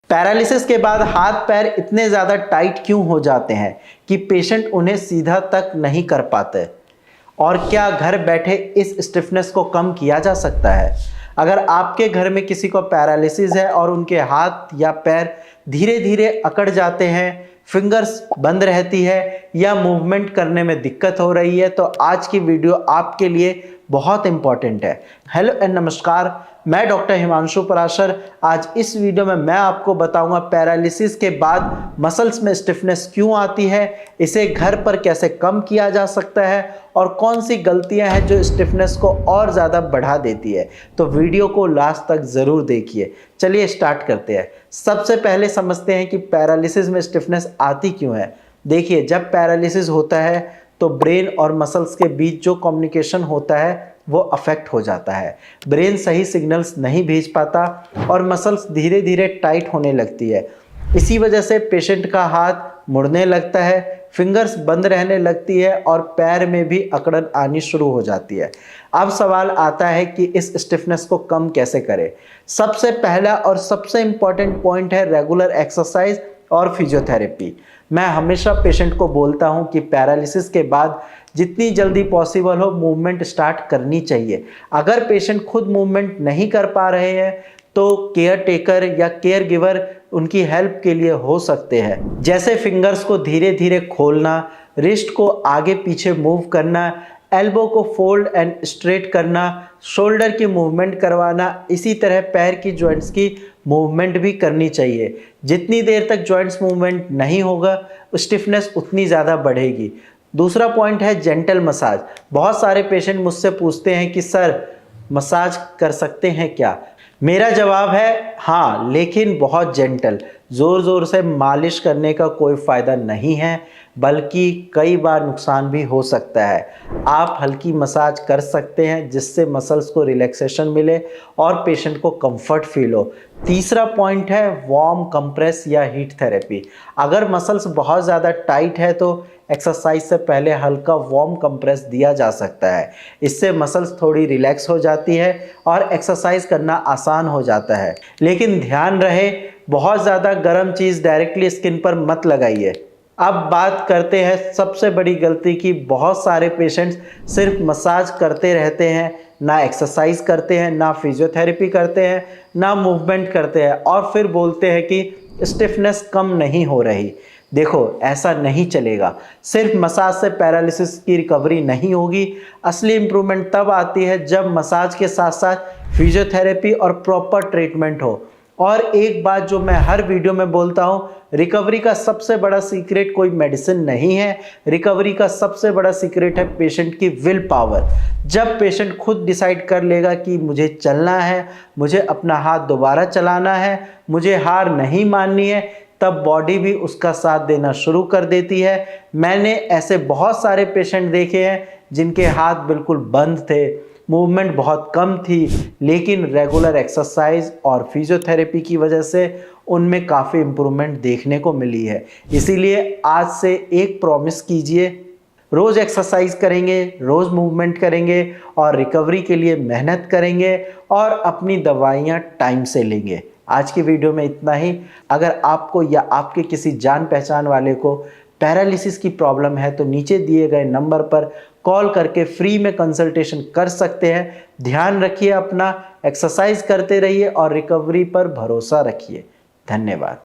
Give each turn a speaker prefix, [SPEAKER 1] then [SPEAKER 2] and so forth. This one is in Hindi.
[SPEAKER 1] पैरालिसिस के बाद हाथ पैर इतने ज़्यादा टाइट क्यों हो जाते हैं कि पेशेंट उन्हें सीधा तक नहीं कर पाते? और क्या घर बैठे इस स्टिफनेस को कम किया जा सकता है? अगर आपके घर में किसी को पैरालिसिस है और उनके हाथ या पैर धीरे धीरे अकड़ जाते हैं, फिंगर्स बंद रहती है या मूवमेंट करने में दिक्कत हो रही है, तो आज की वीडियो आपके लिए बहुत इंपॉर्टेंट है। हेलो एंड नमस्कार, मैं डॉक्टर हिमांशु पराशर। आज इस वीडियो में मैं आपको बताऊंगा पैरालिसिस के बाद मसल्स में स्टिफनेस क्यों आती है, इसे घर पर कैसे कम किया जा सकता है और कौन सी गलतियां हैं जो स्टिफनेस को और ज़्यादा बढ़ा देती है। तो वीडियो को लास्ट तक ज़रूर देखिए। चलिए स्टार्ट करते हैं। सबसे पहले समझते हैं कि पैरालिसिस में स्टिफनेस आती क्यों है। देखिए, जब पैरालिसिस होता है तो ब्रेन और मसल्स के बीच जो कम्युनिकेशन होता है वो अफेक्ट हो जाता है। ब्रेन सही सिग्नल्स नहीं भेज पाता और मसल्स धीरे धीरे टाइट होने लगती है। इसी वजह से पेशेंट का हाथ मुड़ने लगता है, फिंगर्स बंद रहने लगती है और पैर में भी अकड़न आनी शुरू हो जाती है। अब सवाल आता है कि इस स्टिफनेस को कम कैसे करें। सबसे पहला और सबसे इम्पॉर्टेंट पॉइंट है रेगुलर एक्सरसाइज और फिजियोथेरेपी। मैं हमेशा पेशेंट को बोलता हूं कि पैरालिसिस के बाद जितनी जल्दी पॉसिबल हो मूवमेंट स्टार्ट करनी चाहिए। अगर पेशेंट खुद मूवमेंट नहीं कर पा रहे हैं तो केयर टेकर या केयर गिवर उनकी हेल्प के लिए हो सकते हैं, जैसे फिंगर्स को धीरे धीरे खोलना, रिस्ट को आगे पीछे मूव करना, एल्बो को फोल्ड एंड स्ट्रेट करना, शोल्डर की मूवमेंट करवाना। इसी तरह पैर की जॉइंट्स की मूवमेंट भी करनी चाहिए। जितनी देर तक जॉइंट्स मूवमेंट नहीं होगा स्टिफनेस उतनी ज़्यादा बढ़ेगी। दूसरा पॉइंट है जेंटल मसाज। बहुत सारे पेशेंट मुझसे पूछते हैं कि सर मसाज कर सकते हैं क्या? मेरा जवाब है हाँ, लेकिन बहुत जेंटल। ज़ोर ज़ोर से मालिश करने का कोई फ़ायदा नहीं है, बल्कि कई बार नुकसान भी हो सकता है। आप हल्की मसाज कर सकते हैं जिससे मसल्स को रिलैक्सेशन मिले और पेशेंट को कंफर्ट फील हो। तीसरा पॉइंट है वार्म कंप्रेस या हीट थेरेपी। अगर मसल्स बहुत ज़्यादा टाइट है तो एक्सरसाइज से पहले हल्का वार्म कंप्रेस दिया जा सकता है। इससे मसल्स थोड़ी रिलैक्स हो जाती है और एक्सरसाइज करना आसान हो जाता है। लेकिन ध्यान रहे, बहुत ज़्यादा गर्म चीज़ डायरेक्टली स्किन पर मत लगाइए। अब बात करते हैं सबसे बड़ी गलती की। बहुत सारे पेशेंट्स सिर्फ मसाज करते रहते हैं, ना एक्सरसाइज करते हैं, ना फिजियोथेरेपी करते हैं, ना मूवमेंट करते हैं और फिर बोलते हैं कि स्टिफनेस कम नहीं हो रही। देखो, ऐसा नहीं चलेगा। सिर्फ मसाज से पैरालिसिस की रिकवरी नहीं होगी। असली इम्प्रूवमेंट तब आती है जब मसाज के साथ साथ फिजियोथेरेपी और प्रॉपर ट्रीटमेंट हो। और एक बात जो मैं हर वीडियो में बोलता हूँ, रिकवरी का सबसे बड़ा सीक्रेट कोई मेडिसिन नहीं है। रिकवरी का सबसे बड़ा सीक्रेट है पेशेंट की विल पावर। जब पेशेंट खुद डिसाइड कर लेगा कि मुझे चलना है, मुझे अपना हाथ दोबारा चलाना है, मुझे हार नहीं माननी है, तब बॉडी भी उसका साथ देना शुरू कर देती है। मैंने ऐसे बहुत सारे पेशेंट देखे हैं जिनके हाथ बिल्कुल बंद थे, मूवमेंट बहुत कम थी, लेकिन रेगुलर एक्सरसाइज और फिजियोथेरेपी की वजह से उनमें काफ़ी इम्प्रूवमेंट देखने को मिली है। इसीलिए आज से एक प्रॉमिस कीजिए, रोज़ एक्सरसाइज करेंगे, रोज़ मूवमेंट करेंगे और रिकवरी के लिए मेहनत करेंगे और अपनी दवाइयाँ टाइम से लेंगे। आज की वीडियो में इतना ही। अगर आपको या आपके किसी जान पहचान वाले को पैरालिसिस की प्रॉब्लम है तो नीचे दिए गए नंबर पर कॉल करके फ्री में कंसल्टेशन कर सकते हैं। ध्यान रखिए अपना, एक्सरसाइज करते रहिए और रिकवरी पर भरोसा रखिए। धन्यवाद।